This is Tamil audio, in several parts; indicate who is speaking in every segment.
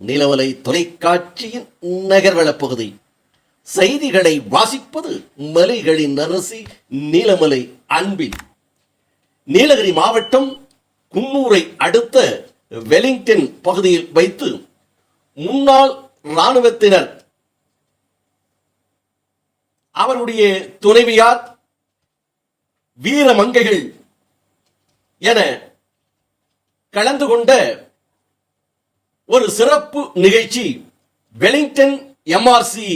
Speaker 1: நிலவலை தொலைக்காட்சியின் நகர்வளப் பகுதி. செய்திகளை வாசிப்பது மலைகளின் அரசி நீலமலை அன்பில். நீலகிரி மாவட்டம் குன்னூரை அடுத்த வெலிங்டன் பகுதியில் வைத்து முன்னாள் இராணுவத்தினர் அவருடைய துணைவியார் வீரமங்கைகள் என கலந்து கொண்ட ஒரு சிறப்பு நிகழ்ச்சி வெலிங்டன் எம்ஆர்சி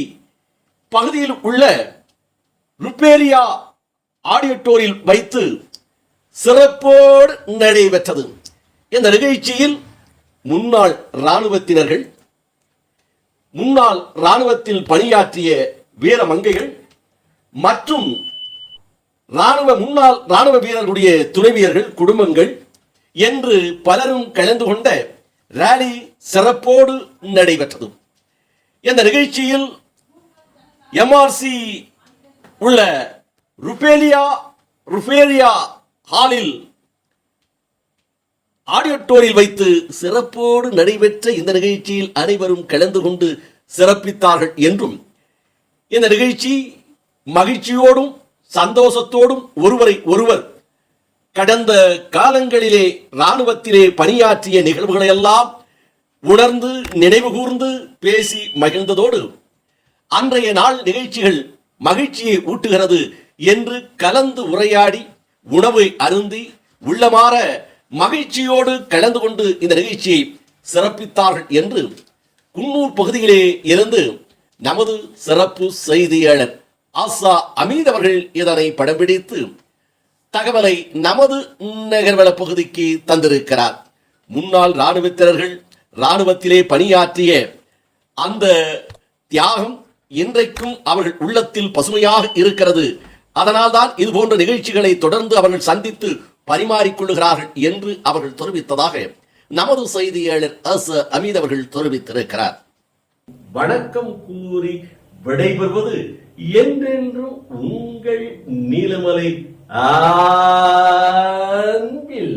Speaker 1: பகுதியில் உள்ள ருப்பேரியா ஆடிட்டோரியில் வைத்து சிறப்போடு நடைபெற்றது. இந்த நிகழ்ச்சியில் முன்னாள் இராணுவத்தினர்கள், முன்னாள் இராணுவத்தில் பணியாற்றிய வீரமங்கைகள் மற்றும் முன்னாள் இராணுவ வீரர்களுடைய துணைவியர்கள், குடும்பங்கள் என்று பலரும் கலந்து கொண்ட ராலி சிறப்போடு நடைபெற்றது. இந்த நிகழ்ச்சியில் எம்ஆர்சி உள்ள ருப்பேரியா ஹாலில் ஆடிட்டோரியில் வைத்து சிறப்போடு நடைபெற்ற இந்த நிகழ்ச்சியில் அனைவரும் கலந்து கொண்டு சிறப்பித்தார்கள் என்றும், இந்த நிகழ்ச்சி மகிழ்ச்சியோடும் சந்தோஷத்தோடும் ஒருவரை ஒருவர் கடந்த காலங்களிலே இராணுவத்திலே பணியாற்றிய நிகழ்வுகளை எல்லாம் உணர்ந்து நினைவு கூர்ந்து பேசி மகிழ்ந்ததோடு அன்றைய நாள் நிகழ்ச்சிகள் மகிழ்ச்சியை ஊட்டுகிறது என்று கலந்து உரையாடி உணவை அருந்தி உள்ளமாற மகிழ்ச்சியோடு கலந்து கொண்டு இந்த நிகழ்ச்சியை சிறப்பித்தார்கள் என்று குன்னூர் பகுதியிலே இருந்து நமது சிறப்பு செய்தியாளர் ஆசா அமீத் அவர்கள் இதனை படம் பிடித்து தகவலை நமது நகர்வள பகுதிக்கு தந்திருக்கிறார். முன்னாள் இராணுவத்தினர்கள் இராணுவத்திலே பணியாற்றிய அந்த தியாகம் இன்றைக்கும் அவர்கள் உள்ளத்தில் பசுமையாக இருக்கிறது. அதனால்தான் இது போன்ற நிகழ்ச்சிகளை தொடர்ந்து அவர்கள் சந்தித்து பரிமாறிக்கொள்கிறார்கள் என்று அவர்கள் தெரிவித்ததாக நமது செய்தியாளர் அமீத் அவர்கள் தெரிவித்திருக்கிறார். வணக்கம் கூறி விடைபெறுவது என்றென்றும் உங்கள் நீலமலை அன்பில்.